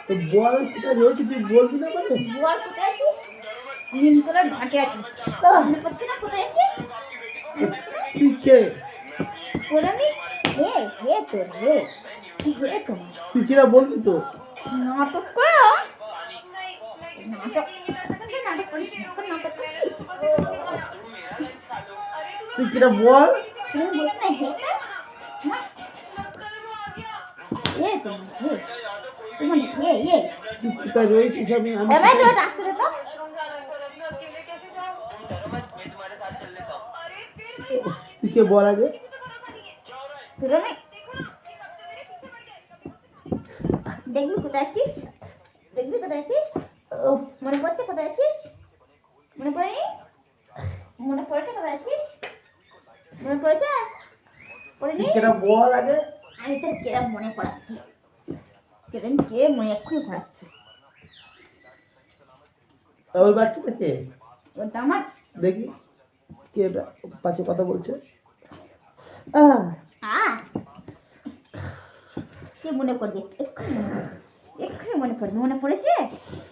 তো বল কোথায় রয়েছে তুই বলবি না মানে? বল কোথায় আছিস? নিমতলার ঘাটে আছিস। মনে পড়ছে না কোথায় আছিস? তুই কে? আমি হে হে তোর হে হে তোমার তুই কিরা বলবি তো? নাটক করো নাটক নাটক করিস নাটক করিস তুই কিরা বল? তুমি বলছ না হে না হে তোমার হে তোমার হে হে তুই কোথায় রয়েছিস? আমি এবার তো রাস্তা তো তুই কে বল আগে? তুমি দেখবি কোথায় আছিস? দেখবি কোথায় আছিস? মনে পড়ছে কোথায় আছিস? মনে পড়েনি? মনে পড়েছে কোথায় আছিস? মনে পড়েছে? পড়েনি? তুই কিরা বল আগে? আমি তোর কেরম মনে পড়াচ্ছি কেরম কে মনে এক্ষুনি পড়াচ্ছি ওই বাচ্চাটা কে? ওটা আমার দেখি কে পাশে কথা বলছে। কে মনে পড়বে এক্ষুনি মনে পড়বে মনে পড়েছে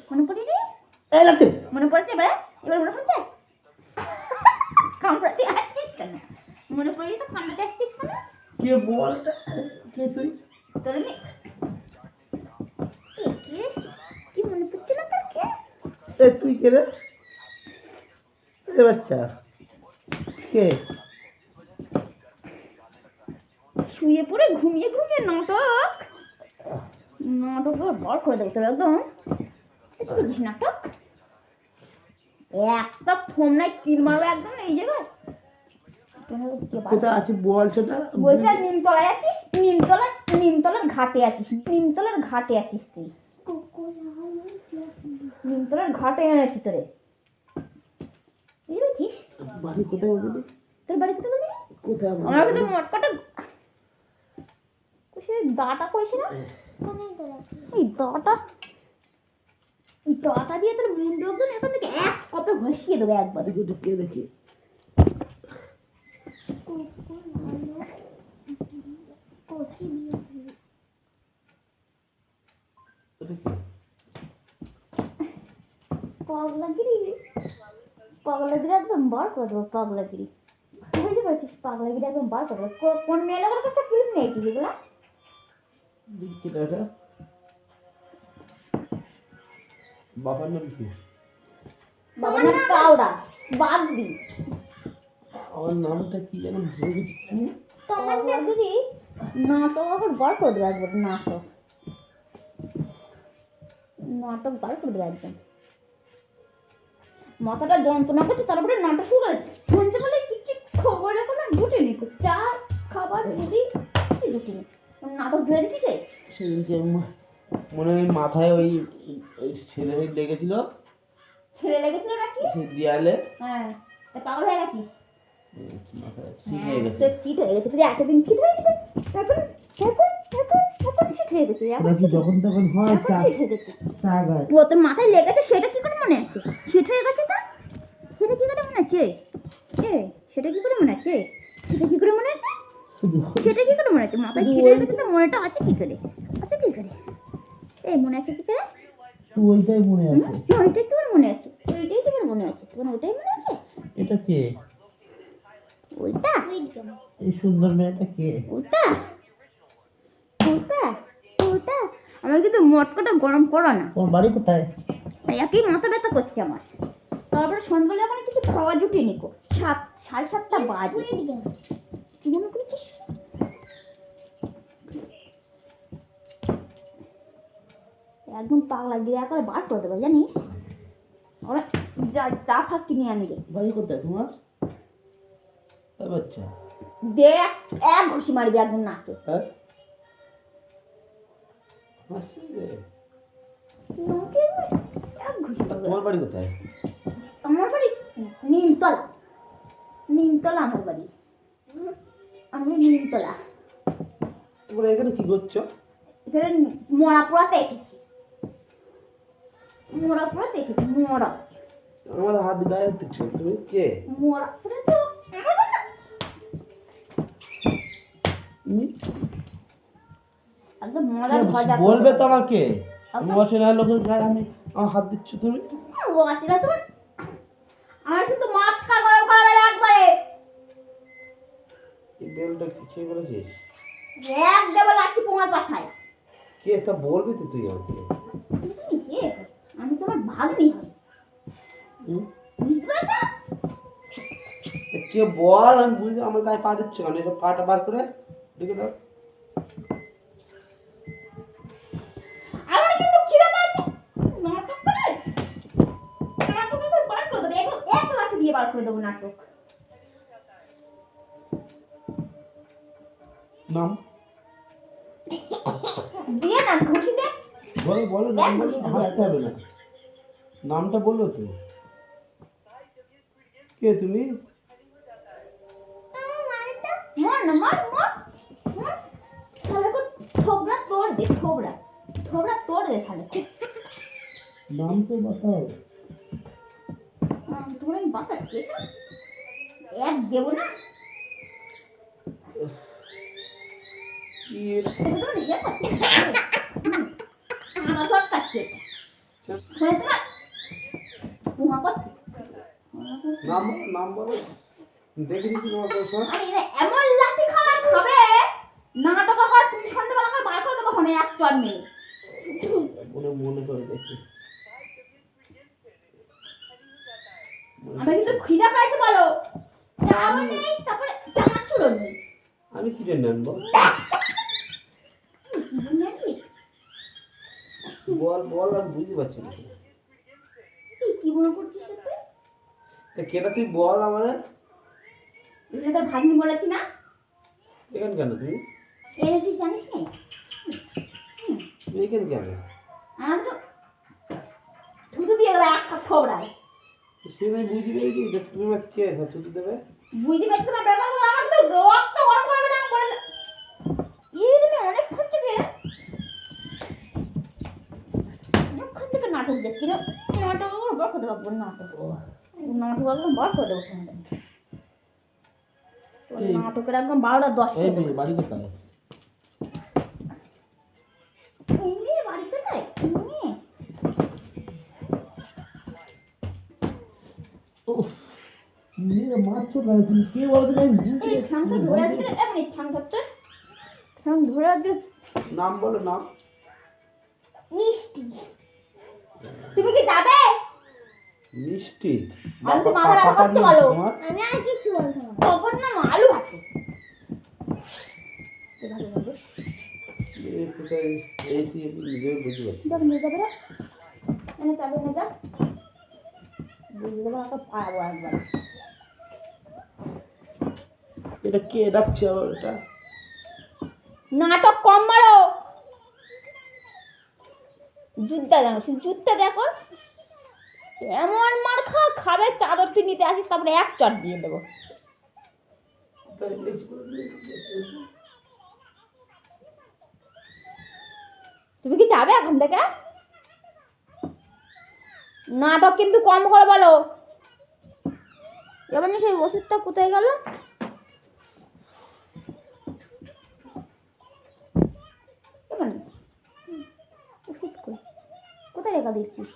মনে পড়েনি মনে পড়েছে এবার মনে পড়েছে কামড়াতে আসছিস কেন মনে পড়েনি তো কামড়াতে আসছিস কেন কে বল? কে তুই? তোর কি মনে পড়ছে না তোর কে তুই কে রে? বাচ্চা কে? শুয়ে পড়ে ঘুমিয়ে ঘুমিয়ে নাটক নাটক বল করে দেবো তোর একদম বুঝিস নাটক একটা ফোন নাই কিল মারবে একদম এই জায়গায় কোথায় আছিস বল সেটা? বলছি আর নিমতলায় আছিস নিমতলার ঘাটে আছিস নিমতলার ঘাটে আছিস তুই নিমতলার ঘাটে এনেছি তোরে বুঝেছিস বাড়ি কোথায় বলবি? তোর বাড়ি কোথায় বলবি? কোথায় আমার কিন্তু মটকাটা সে দাটা কইছে না এই দাটা দিয়ে তোর মুন্ডু একদম এখান থেকে এক কত ঘষিয়ে দেবে একবার কে দেখি পাগলাগিরি একদম বার করে দেবো পাগলাগিরি বুঝতে পারছিস পাগলাগিরি একদম বার করে দেবো কোন মেয়েগুলোর কাছে ফিল্ম নিয়েছিস এগুলা বাবার নাম কি? বাবার নাম কাউডা বাগদি আমার নামটা কি যেন ভুলে গেছি। পাগলাগিরি নাটক আবার বার করে দেবো একবার নাটক বার করে দেবো একদম মাথাটা যন্ত্রণা করছে তারপরে নাটক শুরু হয়েছে শুনছে বলে কিছু খবর এখন জুটেনি চা খাবার মুড়ি কিছু জুটেনি নাটক ধরে দিচ্ছে সেদিনকে মনে হয় মাথায় ওই ছেলে লেগেছিল নাকি সেই দেয়ালে। হ্যাঁ তা পাগল হয়ে গেছিস চিট হয়ে গেছে। চিট হয়ে গেছে এতদিন চিট হয়ে গেছে এখন চিট হয়ে গেছে যখন তখন হয় চিট হয়ে গেছে ও তোর মাথায় লেগেছে সেটা কি করে মনে আছে চিট হয়ে গেছে তা সেটা কি করে মনে আছে সেটা কি করে মনে আছে মাথায় চিট হয়ে গেছে তো মনেটা আছে কি করে মনে আছে কি করে ওইটাই মনে আছে। ওইটাই তোমার মনে আছে তোমার মনে আছে এটা কে? ওইটা এই সুন্দর মেয়েটা কে? ওটা আমার কিন্তু মটকাটা গরম করো না। তোমার বাড়ি কোথায়? একই মাথা ব্যথা করছে আমার তারপরে সন্ধ্যাবেলা আমার কিছু খাওয়া জুটেনি 7:30 বাজে কি মনে করছিস একদম পাগলা গিয়ে একবার বার করে দেবো জানিস ওরা চা ফাঁকি নিয়ে আনি রে বাড়ি কোথায় তোমার? বাচ্চা দেখ এক ঘুষি মারবি একদম নাকে তোমার বাড়ি কোথায়? আমার বাড়ি নিমতলা আমার বাড়ি আমি নিমতলা। তোমরা এখানে কি করছো? এখানে মরাপুরাতে এসেছি আমার হাত গায়ে দিচ্ছ তুমি কে? মরাপুরা তো একদম মজা বলবে তো আমার কে? অচেনা লোকের গায়ে আমি আমার হাত দিচ্ছ তুমি? ও আচ্ছা তোমার আমার কিন্তু মাথা গরম করা যাবে একবারে। এই বেলটা কিছু বলেছিস? এক দেবো লাঠি তোমার পাছায়। কে তা বলবি তো তুই আমাকে? তুমি কে? আমি তোমার ভাগ্নি হই। হুম? বুঝতে পারছো? কে বল, আমি বুঝতে আমার গায়ে পা দিচ্ছ কেন? এটা পাটা বার করে রেখে দাও। আমার কিন্তু খিদে পেয়েছে। নাটক করে নাটক করে বার করে দেবো। এক লাঠি দিয়ে বার করে দেবো নাটক। নাম দিয়ে না ঘুষি দে। বলো বলো, নাম বলো, হাসতে হবে না। নামটা বললো তো। কে তুমি? মর না মর মর মর। শালা কো থোবড়া তোड़ दे থোবড়া থোবড়া তোड़ दे শালা। নাম তো বাতাও। তোমরা আমি বাতাচ্ছি এসব? এক দেবো না। কি এটা তো নিজে করছি। আমার শর্ট কাটছে। শুনে তোমার উমা করছি। নাম নাম বলো, দেখেছি তোমার পয়সা। আরে এরা এমন লাঠি খাবার খাবে নাটক হয় তুমি সন্ধ্যাবেলা করে বার করে দেবো ফোনে এক চর মেরে। মনে মনে করে দেখি। আমি কিন্তু খিদা পাইছে বলো। চাও নেই তারপরে চানাচুরও নেই। আমি কি জন্য আনবো? কি জন্য আনবি? বল বল, আমি বুঝতে পারছি না। কি মনে করছিস তুই? তা কেটা তুই বল আমারে। এখানে তোর ভাগ্নি বলেছি না? এখানে কেন তুমি? এনেছিস জানিস নি? তুমি এখানে কেন? আমার তো থুতু দিয়ে দেবে এক থোবড়ায়। সে আমি বুঝতে পেরেছি যে তুমি আমাকে কে ছুটি দেবে? বুঝতে পারছি তোমার ব্যাপার আমার তো রক্ত গরম করবে না বলে। তুমি অনেকক্ষণ থেকে নাটক দেখছি না। নাটক বার করে দেবো নাটক। নাটক একদম বার করে দেবো ফোনটা। নাটকের একদম 12:10 এই মেয়ে বাড়ি কোথায়? এমনি বাড়িতে তাই এমনি উফ, মেয়ে মারছো কেন তুমি? কে বলো তো? আমি বুঝতে এই ঠাংটা ধরে আসবে এমনি ঠাং ধরতে ঠাং ধরে আসবে। নাম বলো, নাম। মিষ্টি। তুমি কি যাবে? মিষ্টি। আমি তো মাথা ব্যথা করছে বলো। আমি আর কিছু বলতে না। তখন না আলু আছে। এভাবে বলবে। এই কোথায় এসি আমি নিজেও বুঝতে পারছি। যাবে নিয়ে যাবে রে। এনে চাবি এনে যা। বুঝতে দেবো একটা পাড়াবো একবার। এটা কে ডাকছে আবার? এটা নাটক কম মারো। যুদ্ধটা জানো যুদ্ধটা দেখো। এমন মার খাবে চাদর তুই নিতে আসিস তারপরে এক চট দিয়ে দেবো। তুমি কি যাবে এখান থেকে? নাটক কিন্তু কম করে বলো। এবার না সেই ওষুধটা কোথায় গেল? ওষুধ কোথায় রেখে দিচ্ছিস?